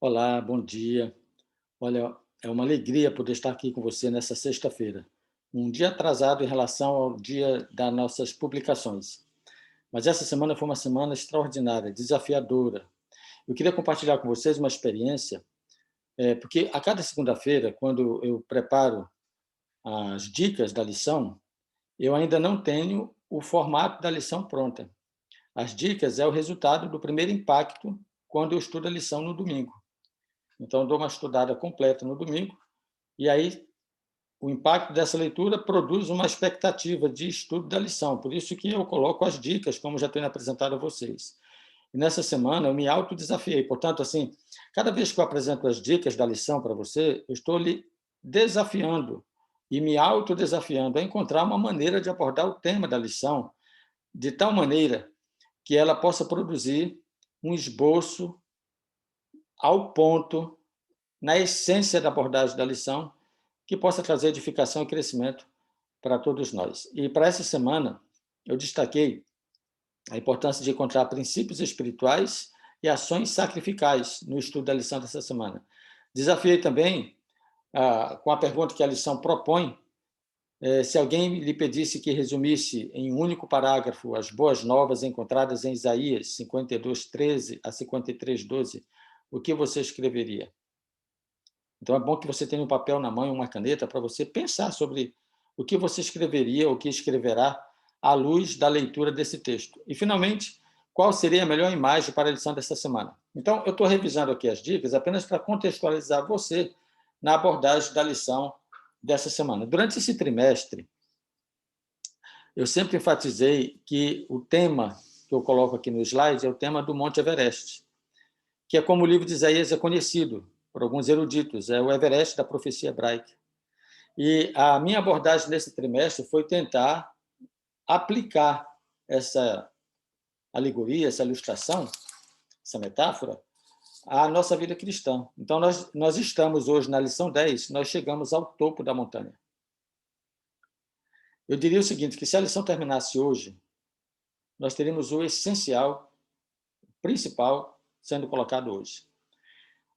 Olá, bom dia. Olha, é uma alegria poder estar aqui com você nessa sexta-feira. Um dia atrasado em relação ao dia das nossas publicações. Mas essa semana foi uma semana extraordinária, desafiadora. Eu queria compartilhar com vocês uma experiência, porque a cada segunda-feira, quando eu preparo as dicas da lição, eu ainda não tenho o formato da lição pronta. As dicas é o resultado do primeiro impacto quando eu estudo a lição no domingo. Então, eu dou uma estudada completa no domingo, e aí o impacto dessa leitura produz uma expectativa de estudo da lição. Por isso que eu coloco as dicas, como já tenho apresentado a vocês. E nessa semana eu me autodesafiei. Portanto, assim, cada vez que eu apresento as dicas da lição para você, eu estou lhe desafiando e me autodesafiando a encontrar uma maneira de abordar o tema da lição de tal maneira que ela possa produzir um esboço ao ponto, na essência da abordagem da lição, que possa trazer edificação e crescimento para todos nós. E para essa semana, eu destaquei a importância de encontrar princípios espirituais e ações sacrificais no estudo da lição dessa semana. Desafiei também, com a pergunta que a lição propõe, se alguém lhe pedisse que resumisse em um único parágrafo as boas novas encontradas em Isaías 52:13 a 53:12, o que você escreveria? Então, é bom que você tenha um papel na mão e uma caneta para você pensar sobre o que você escreveria, o que escreverá, à luz da leitura desse texto. E, finalmente, qual seria a melhor imagem para a lição dessa semana? Então, eu estou revisando aqui as dicas apenas para contextualizar você na abordagem da lição dessa semana. Durante esse trimestre, eu sempre enfatizei que o tema que eu coloco aqui no slide é o tema do Monte Everest, que é como o livro de Isaías é conhecido por alguns eruditos, é o Everest da profecia hebraica. E a minha abordagem nesse trimestre foi tentar aplicar essa alegoria, essa ilustração, essa metáfora, à nossa vida cristã. Então, nós estamos hoje na lição 10, nós chegamos ao topo da montanha. Eu diria o seguinte, que se a lição terminasse hoje, nós teríamos o essencial, o principal, sendo colocado hoje.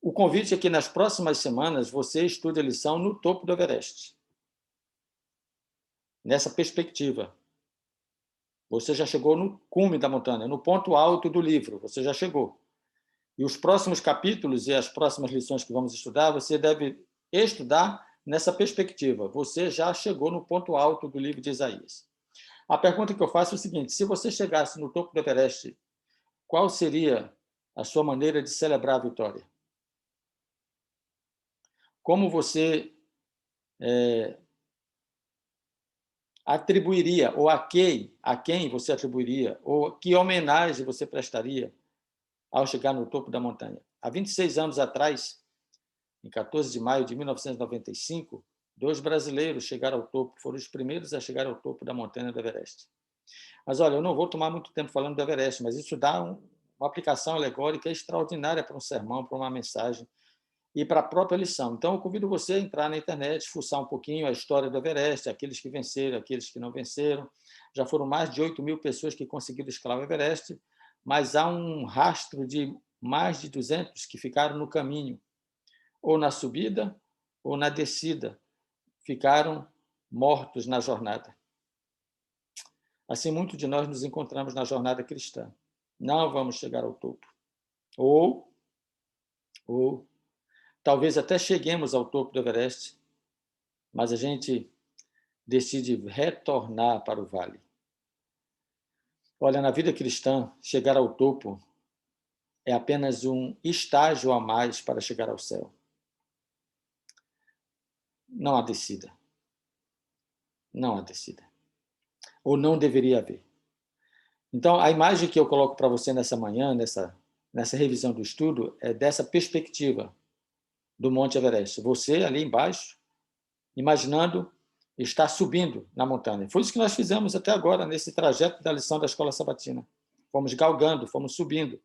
O convite é que nas próximas semanas você estude a lição no topo do Everest, nessa perspectiva. Você já chegou no cume da montanha, no ponto alto do livro, você já chegou. E os próximos capítulos e as próximas lições que vamos estudar, você deve estudar nessa perspectiva. Você já chegou no ponto alto do livro de Isaías. A pergunta que eu faço é o seguinte: se você chegasse no topo do Everest, qual seria a sua maneira de celebrar a vitória? Como você atribuiria, ou a quem você atribuiria, ou que homenagem você prestaria ao chegar no topo da montanha? Há 26 anos atrás, em 14 de maio de 1995, dois brasileiros chegaram ao topo, foram os primeiros a chegar ao topo da montanha do Everest. Mas, olha, eu não vou tomar muito tempo falando do Everest, mas isso dá uma aplicação alegórica extraordinária para um sermão, para uma mensagem e para a própria lição. Então, eu convido você a entrar na internet, fuçar um pouquinho a história do Everest, aqueles que venceram, aqueles que não venceram. Já foram mais de 8.000 pessoas que conseguiram escalar o Everest, mas há um rastro de mais de 200 que ficaram no caminho, ou na subida ou na descida, ficaram mortos na jornada. Assim, muitos de nós nos encontramos na jornada cristã. Não vamos chegar ao topo. Ou talvez até cheguemos ao topo do Everest, mas a gente decide retornar para o vale. Olha, na vida cristã, chegar ao topo é apenas um estágio a mais para chegar ao céu. Não há descida. Não há descida. Ou não deveria haver. Então, a imagem que eu coloco para você nessa manhã, nessa revisão do estudo, é dessa perspectiva do Monte Everest. Você ali embaixo, imaginando estar subindo na montanha. Foi isso que nós fizemos até agora, nesse trajeto da lição da Escola Sabatina. Fomos galgando, fomos subindo.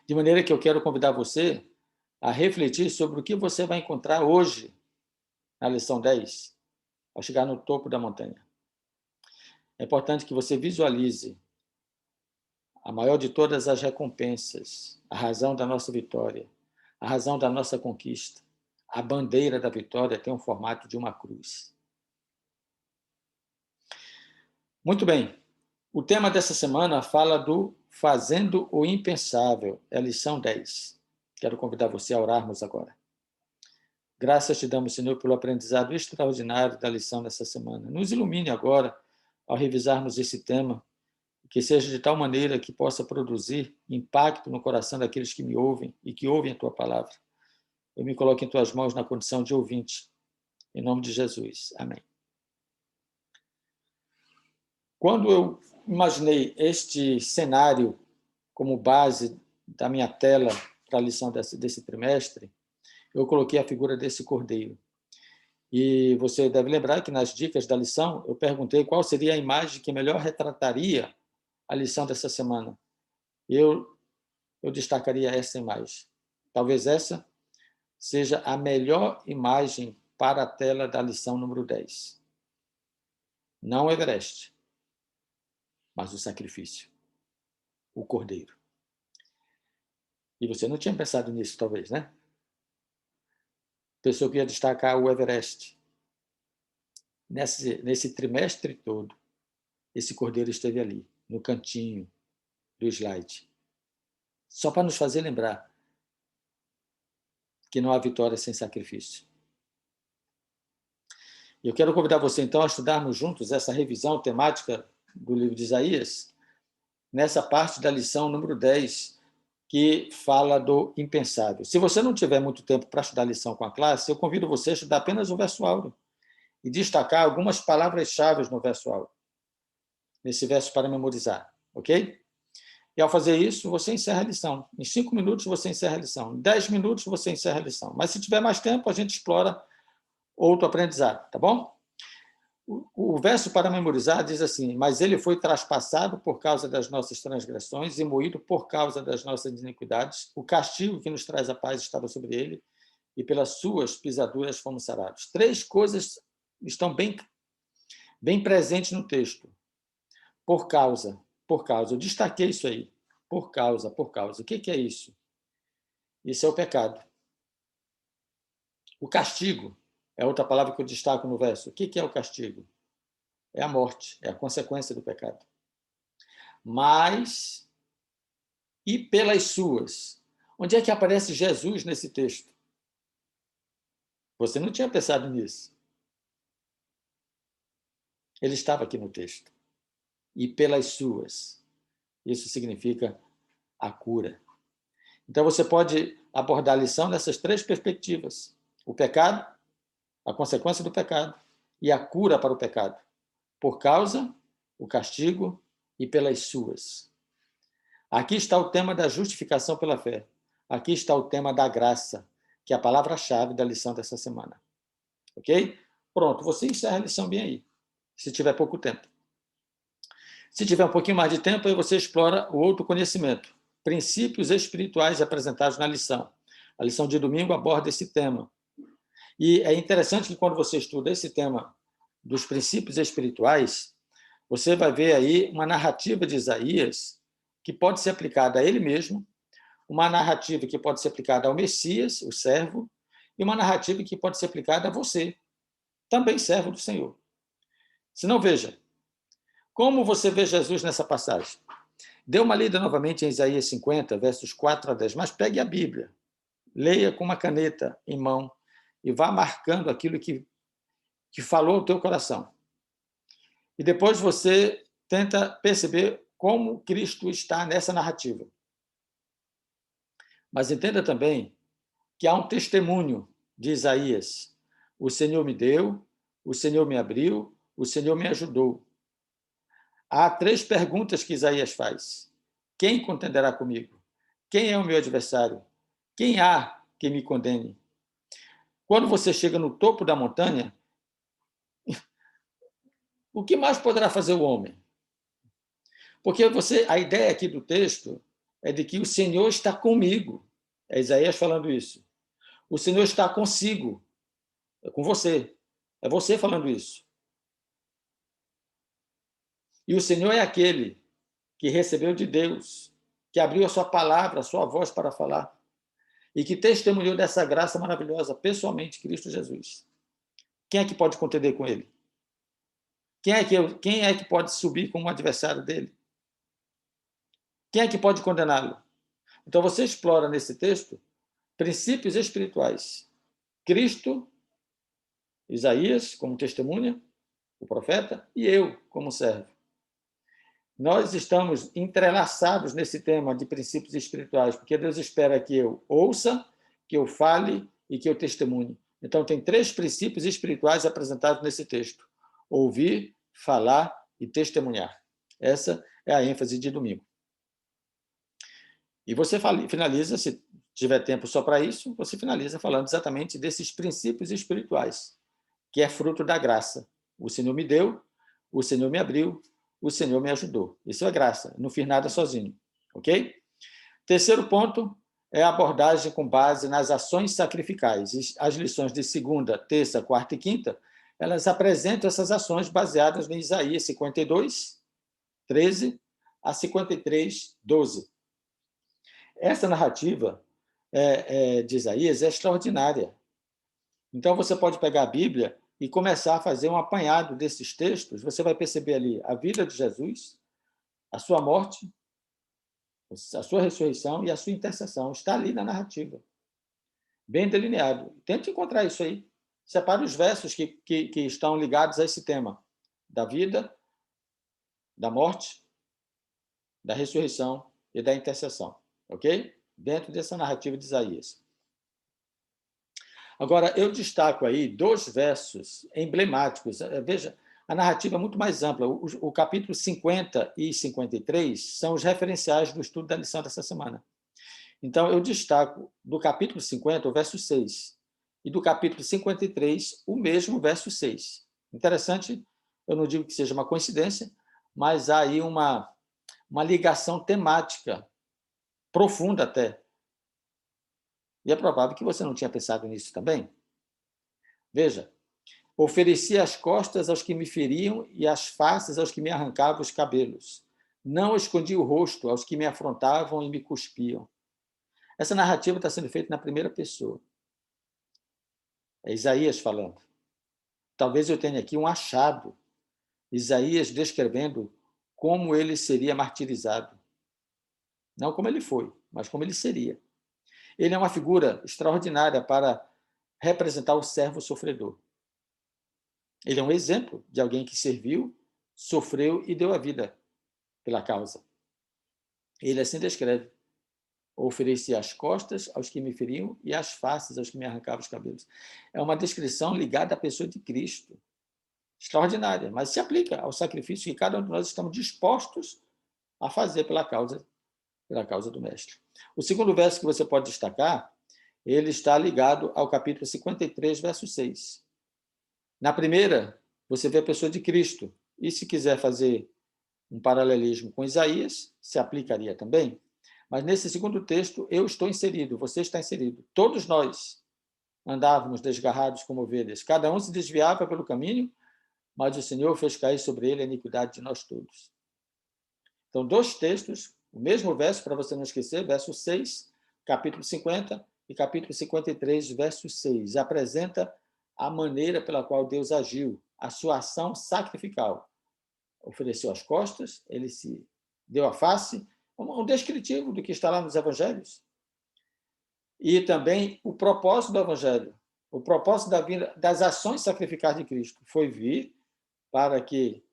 De maneira que eu quero convidar você a refletir sobre o que você vai encontrar hoje na lição 10, ao chegar no topo da montanha. É importante que você visualize a maior de todas as recompensas, a razão da nossa vitória, a razão da nossa conquista. A bandeira da vitória tem o formato de uma cruz. Muito bem. O tema dessa semana fala do fazendo o impensável. É a lição 10. Quero convidar você a orarmos agora. Graças te damos, Senhor, pelo aprendizado extraordinário da lição dessa semana. Nos ilumine agora ao revisarmos esse tema, que seja de tal maneira que possa produzir impacto no coração daqueles que me ouvem e que ouvem a tua palavra. Eu me coloco em tuas mãos na condição de ouvinte. Em nome de Jesus. Amém. Quando eu imaginei este cenário como base da minha tela para a lição desse trimestre, eu coloquei a figura desse cordeiro. E você deve lembrar que nas dicas da lição eu perguntei qual seria a imagem que melhor retrataria a lição dessa semana. Eu destacaria essa imagem. Talvez essa seja a melhor imagem para a tela da lição número 10. Não o Everest, mas o sacrifício, o cordeiro. E você não tinha pensado nisso, talvez, né? Pensou que ia destacar o Everest. Nesse trimestre todo, esse cordeiro esteve ali, no cantinho do slide. Só para nos fazer lembrar que não há vitória sem sacrifício. Eu quero convidar você, então, a estudarmos juntos essa revisão temática do livro de Isaías, nessa parte da lição número 10, que fala do impensável. Se você não tiver muito tempo para estudar a lição com a classe, eu convido você a estudar apenas o verso áureo e destacar algumas palavras-chave no verso áureo, nesse verso para memorizar, ok? E ao fazer isso, você encerra a lição. Em 5 minutos, você encerra a lição. Em 10 minutos, você encerra a lição. Mas se tiver mais tempo, a gente explora outro aprendizado, tá bom? O verso para memorizar diz assim: mas ele foi traspassado por causa das nossas transgressões e moído por causa das nossas iniquidades. O castigo que nos traz a paz estava sobre ele e pelas suas pisaduras fomos sarados. 3 coisas estão bem presentes no texto. Por causa. Eu destaquei isso aí. Por causa. O que é isso? Isso é o pecado. O castigo é outra palavra que eu destaco no verso. O que é o castigo? É a morte, é a consequência do pecado. Mas, e pelas suas? Onde é que aparece Jesus nesse texto? Você não tinha pensado nisso. Ele estava aqui no texto. E pelas suas. Isso significa a cura. Então, você pode abordar a lição nessas 3 perspectivas. O pecado, a consequência do pecado, e a cura para o pecado. Por causa, o castigo e pelas suas. Aqui está o tema da justificação pela fé. Aqui está o tema da graça, que é a palavra-chave da lição dessa semana. Ok? Pronto, você encerra a lição bem aí, se tiver pouco tempo. Se tiver um pouquinho mais de tempo, aí você explora o outro conhecimento, princípios espirituais apresentados na lição. A lição de domingo aborda esse tema. E é interessante que quando você estuda esse tema dos princípios espirituais, você vai ver aí uma narrativa de Isaías que pode ser aplicada a ele mesmo, uma narrativa que pode ser aplicada ao Messias, o servo, e uma narrativa que pode ser aplicada a você, também servo do Senhor. Se não, veja, como você vê Jesus nessa passagem? Dê uma lida novamente em Isaías 50, versos 4 a 10, mas pegue a Bíblia, leia com uma caneta em mão e vá marcando aquilo que falou o teu coração. E depois você tenta perceber como Cristo está nessa narrativa. Mas entenda também que há um testemunho de Isaías. O Senhor me deu, o Senhor me abriu, o Senhor me ajudou. Há 3 perguntas que Isaías faz. Quem contenderá comigo? Quem é o meu adversário? Quem há que me condene? Quando você chega no topo da montanha, o que mais poderá fazer o homem? Porque a ideia aqui do texto é de que o Senhor está comigo. É Isaías falando isso. O Senhor está consigo. É com você. É você falando isso. E o Senhor é aquele que recebeu de Deus, que abriu a sua palavra, a sua voz para falar, e que testemunhou dessa graça maravilhosa pessoalmente, Cristo Jesus. Quem é que pode contender com ele? Quem é que pode subir como adversário dele? Quem é que pode condená-lo? Então, você explora nesse texto princípios espirituais. Cristo, Isaías como testemunha, o profeta, e eu como servo. Nós estamos entrelaçados nesse tema de princípios espirituais, porque Deus espera que eu ouça, que eu fale e que eu testemunhe. Então, tem 3 princípios espirituais apresentados nesse texto: ouvir, falar e testemunhar. Essa é a ênfase de domingo. E você finaliza, se tiver tempo só para isso, você finaliza falando exatamente desses princípios espirituais, que é fruto da graça. O Senhor me deu, o Senhor me abriu, o Senhor me ajudou. Isso é graça, não fiz nada sozinho, ok? Terceiro ponto é a abordagem com base nas ações sacrificais. As lições de segunda, terça, quarta e quinta, elas apresentam essas ações baseadas em Isaías 52, 13 a 53, 12. Essa narrativa de Isaías é extraordinária. Então, você pode pegar a Bíblia e começar a fazer um apanhado desses textos. Você vai perceber ali a vida de Jesus, a sua morte, a sua ressurreição e a sua intercessão. Está ali na narrativa, bem delineado. Tente encontrar isso aí. Separe os versos que estão ligados a esse tema, da vida, da morte, da ressurreição e da intercessão. Ok? Dentro dessa narrativa de Isaías. Agora, eu destaco aí 2 versos emblemáticos. Veja, a narrativa é muito mais ampla. O capítulo 50 e 53 são os referenciais do estudo da lição dessa semana. Então, eu destaco do capítulo 50, o verso 6, e do capítulo 53, o mesmo verso 6. Interessante, eu não digo que seja uma coincidência, mas há aí uma ligação temática profunda até. E é provável que você não tinha pensado nisso também. Veja, ofereci as costas aos que me feriam e as faces aos que me arrancavam os cabelos. Não escondi o rosto aos que me afrontavam e me cuspiam. Essa narrativa está sendo feita na primeira pessoa. É Isaías falando. Talvez eu tenha aqui um achado. Isaías descrevendo como ele seria martirizado. Não como ele foi, mas como ele seria. Ele é uma figura extraordinária para representar o servo sofredor. Ele é um exemplo de alguém que serviu, sofreu e deu a vida pela causa. Ele assim descreve: ofereci as costas aos que me feriam e as faces aos que me arrancavam os cabelos. É uma descrição ligada à pessoa de Cristo. Extraordinária, mas se aplica ao sacrifício que cada um de nós estamos dispostos a fazer pela causa do Mestre. O segundo verso que você pode destacar, ele está ligado ao capítulo 53, verso 6. Na primeira, você vê a pessoa de Cristo. E se quiser fazer um paralelismo com Isaías, se aplicaria também. Mas nesse segundo texto, eu estou inserido, você está inserido. Todos nós andávamos desgarrados como ovelhas. Cada um se desviava pelo caminho, mas o Senhor fez cair sobre ele a iniquidade de nós todos. Então, 2 textos, o mesmo verso, para você não esquecer, verso 6, capítulo 50 e capítulo 53, verso 6. Apresenta a maneira pela qual Deus agiu, a sua ação sacrificial. Ofereceu as costas, ele se deu a face, um descritivo do que está lá nos evangelhos. E também o propósito do evangelho, o propósito da vida, das ações sacrificais de Cristo, foi vir para que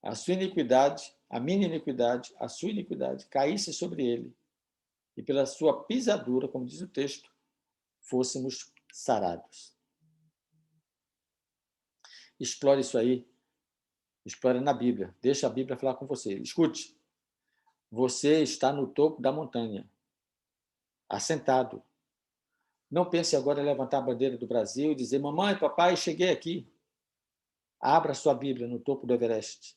a sua iniquidade, a minha iniquidade, a sua iniquidade caísse sobre ele e pela sua pisadura, como diz o texto, fôssemos sarados. Explore isso aí, explore na Bíblia, deixa a Bíblia falar com você. Escute, você está no topo da montanha, assentado. Não pense agora em levantar a bandeira do Brasil e dizer: mamãe, papai, cheguei aqui. Abra sua Bíblia no topo do Everest,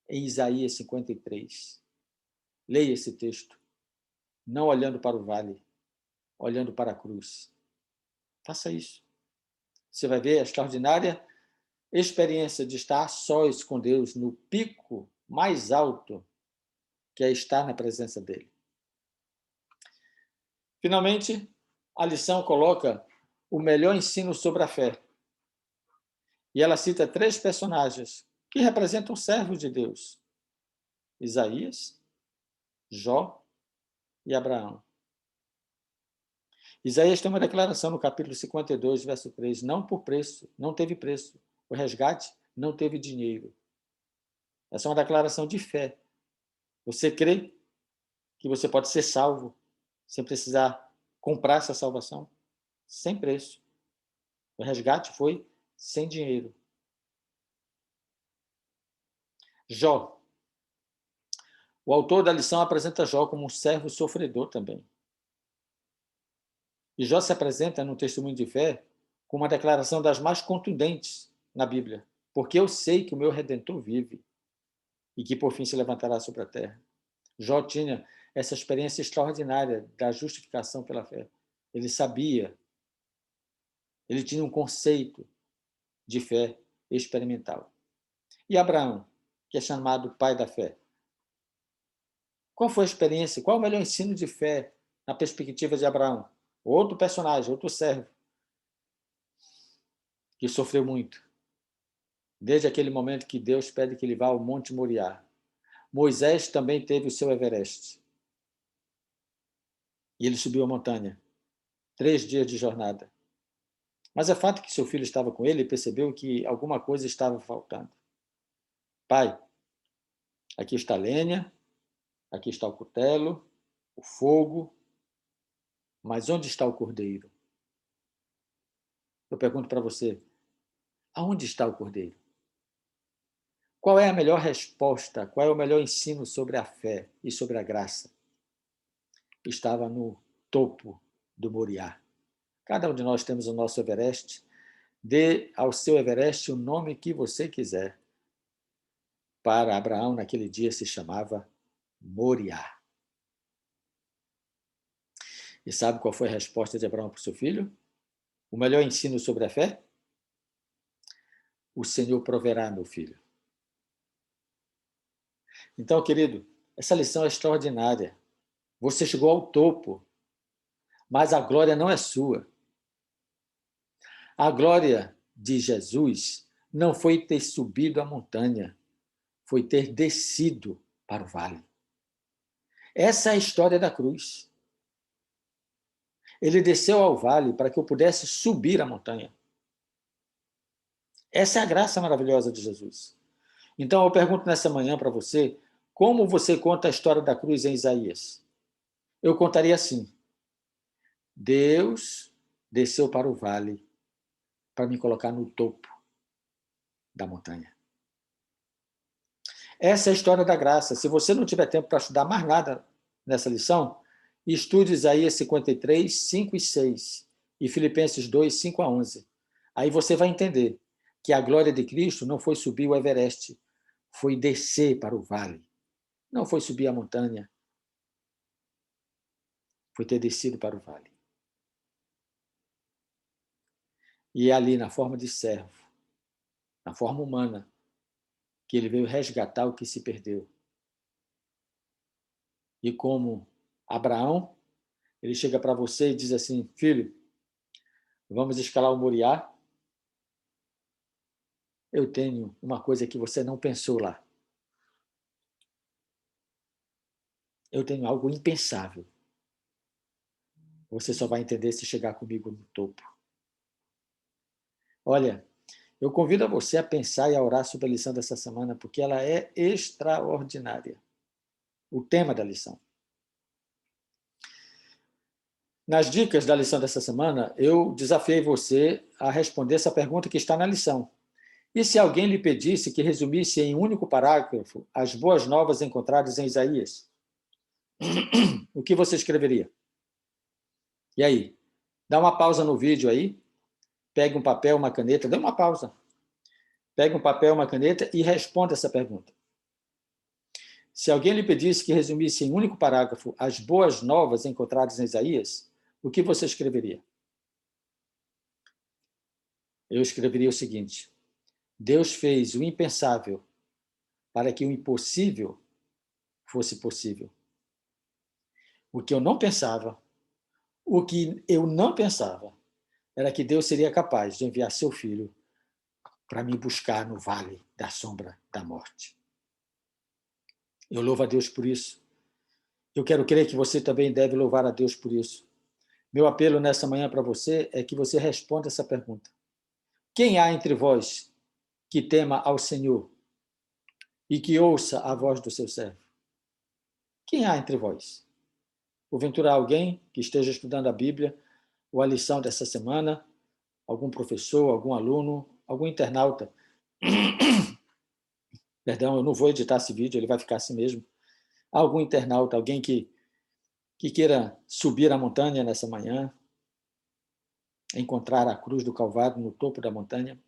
em Isaías 53. Leia esse texto, não olhando para o vale, olhando para a cruz. Faça isso. Você vai ver a extraordinária experiência de estar a sós com Deus no pico mais alto, que é estar na presença dele. Finalmente, a lição coloca o melhor ensino sobre a fé. E ela cita 3 personagens que representam servos de Deus: Isaías, Jó e Abraão. Isaías tem uma declaração no capítulo 52, verso 3: não por preço, não teve preço. O resgate não teve dinheiro. Essa é uma declaração de fé. Você crê que você pode ser salvo sem precisar comprar essa salvação? Sem preço. O resgate foi sem dinheiro. Jó. O autor da lição apresenta Jó como um servo sofredor também. E Jó se apresenta no testemunho de fé com uma declaração das mais contundentes na Bíblia. Porque eu sei que o meu Redentor vive e que por fim se levantará sobre a terra. Jó tinha essa experiência extraordinária da justificação pela fé. Ele sabia, ele tinha um conceito de fé experimental. E Abraão, que é chamado pai da fé? Qual foi a experiência? Qual o melhor ensino de fé na perspectiva de Abraão? Outro personagem, outro servo, que sofreu muito. Desde aquele momento que Deus pede que ele vá ao Monte Moriá. Moisés também teve o seu Everest. E ele subiu a montanha. 3 dias de jornada. Mas é fato que seu filho estava com ele e percebeu que alguma coisa estava faltando. Pai, aqui está a lenha, aqui está o cutelo, o fogo, mas onde está o cordeiro? Eu pergunto para você, aonde está o cordeiro? Qual é a melhor resposta, qual é o melhor ensino sobre a fé e sobre a graça? Estava no topo do Moriá. Cada um de nós temos o nosso Everest. Dê ao seu Everest o nome que você quiser. Para Abraão, naquele dia, se chamava Moriá. E sabe qual foi a resposta de Abraão para o seu filho? O melhor ensino sobre a fé? O Senhor proverá, meu filho. Então, querido, essa lição é extraordinária. Você chegou ao topo, mas a glória não é sua. A glória de Jesus não foi ter subido a montanha, foi ter descido para o vale. Essa é a história da cruz. Ele desceu ao vale para que eu pudesse subir a montanha. Essa é a graça maravilhosa de Jesus. Então eu pergunto nessa manhã para você, como você conta a história da cruz em Isaías? Eu contaria assim: Deus desceu para o vale para me colocar no topo da montanha. Essa é a história da graça. Se você não tiver tempo para estudar mais nada nessa lição, estude Isaías 53, 5 e 6 e Filipenses 2, 5 a 11. Aí você vai entender que a glória de Cristo não foi subir o Everest, foi descer para o vale. Não foi subir a montanha, foi ter descido para o vale. E é ali, na forma de servo, na forma humana, que ele veio resgatar o que se perdeu. E como Abraão, ele chega para você e diz assim: filho, vamos escalar o Moriá? Eu tenho uma coisa que você não pensou lá. Eu tenho algo impensável. Você só vai entender se chegar comigo no topo. Olha, eu convido a você a pensar e a orar sobre a lição dessa semana, porque ela é extraordinária. O tema da lição. Nas dicas da lição dessa semana, eu desafiei você a responder essa pergunta que está na lição. E se alguém lhe pedisse que resumisse em um único parágrafo as boas novas encontradas em Isaías? O que você escreveria? E aí? Dá uma pausa no vídeo aí, pegue um papel, uma caneta, dê uma pausa. Pegue um papel, uma caneta e responda essa pergunta. Se alguém lhe pedisse que resumisse em um único parágrafo as boas novas encontradas em Isaías, o que você escreveria? Eu escreveria o seguinte: Deus fez o impensável para que o impossível fosse possível. O que eu não pensava, o que eu não pensava, era que Deus seria capaz de enviar seu filho para me buscar no vale da sombra da morte. Eu louvo a Deus por isso. Eu quero crer que você também deve louvar a Deus por isso. Meu apelo nessa manhã para você é que você responda essa pergunta. Quem há entre vós que tema ao Senhor e que ouça a voz do seu servo? Quem há entre vós? Porventura alguém que esteja estudando a Bíblia ou a lição dessa semana, algum professor, algum aluno, algum internauta. Perdão, eu não vou editar esse vídeo, ele vai ficar assim mesmo. Algum internauta, alguém que queira subir a montanha nessa manhã, encontrar a cruz do Calvário no topo da montanha.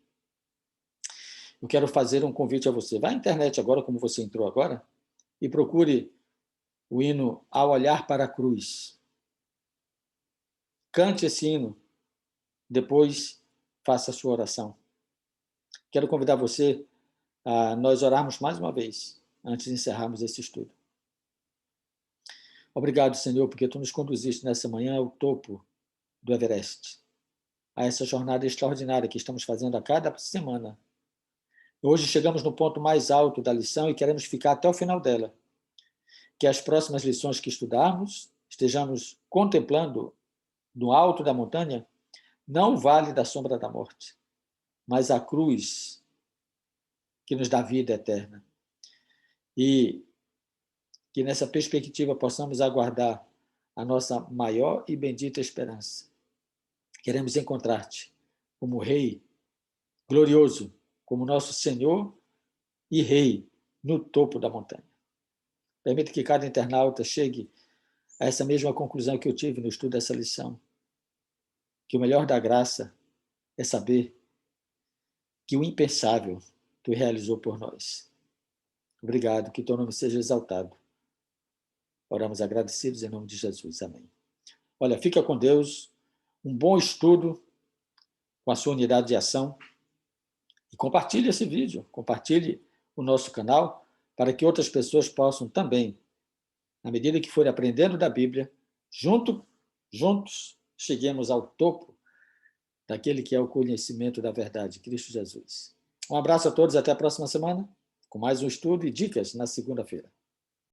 Eu quero fazer um convite a você. Vá à internet agora, como você entrou agora, e procure o hino Ao Olhar para a Cruz. Cante esse hino, depois faça a sua oração. Quero convidar você a nós orarmos mais uma vez, antes de encerrarmos esse estudo. Obrigado, Senhor, porque Tu nos conduziste nessa manhã ao topo do Everest, a essa jornada extraordinária que estamos fazendo a cada semana. Hoje chegamos no ponto mais alto da lição e queremos ficar até o final dela. Que as próximas lições que estudarmos estejamos contemplando no alto da montanha não o vale da sombra da morte, mas a cruz que nos dá vida eterna. E que nessa perspectiva possamos aguardar a nossa maior e bendita esperança. Queremos encontrar-te como Rei glorioso, como nosso Senhor e Rei no topo da montanha. Permita que cada internauta chegue a essa mesma conclusão que eu tive no estudo dessa lição. Que o melhor da graça é saber que o impensável Tu realizou por nós. Obrigado, que Teu nome seja exaltado. Oramos agradecidos em nome de Jesus. Amém. Olha, fica com Deus, um bom estudo com a sua unidade de ação e compartilhe esse vídeo, compartilhe o nosso canal para que outras pessoas possam também, na medida que forem aprendendo da Bíblia, juntos cheguemos ao topo daquele que é o conhecimento da verdade, Cristo Jesus. Um abraço a todos, até a próxima semana, com mais um estudo e dicas na segunda-feira.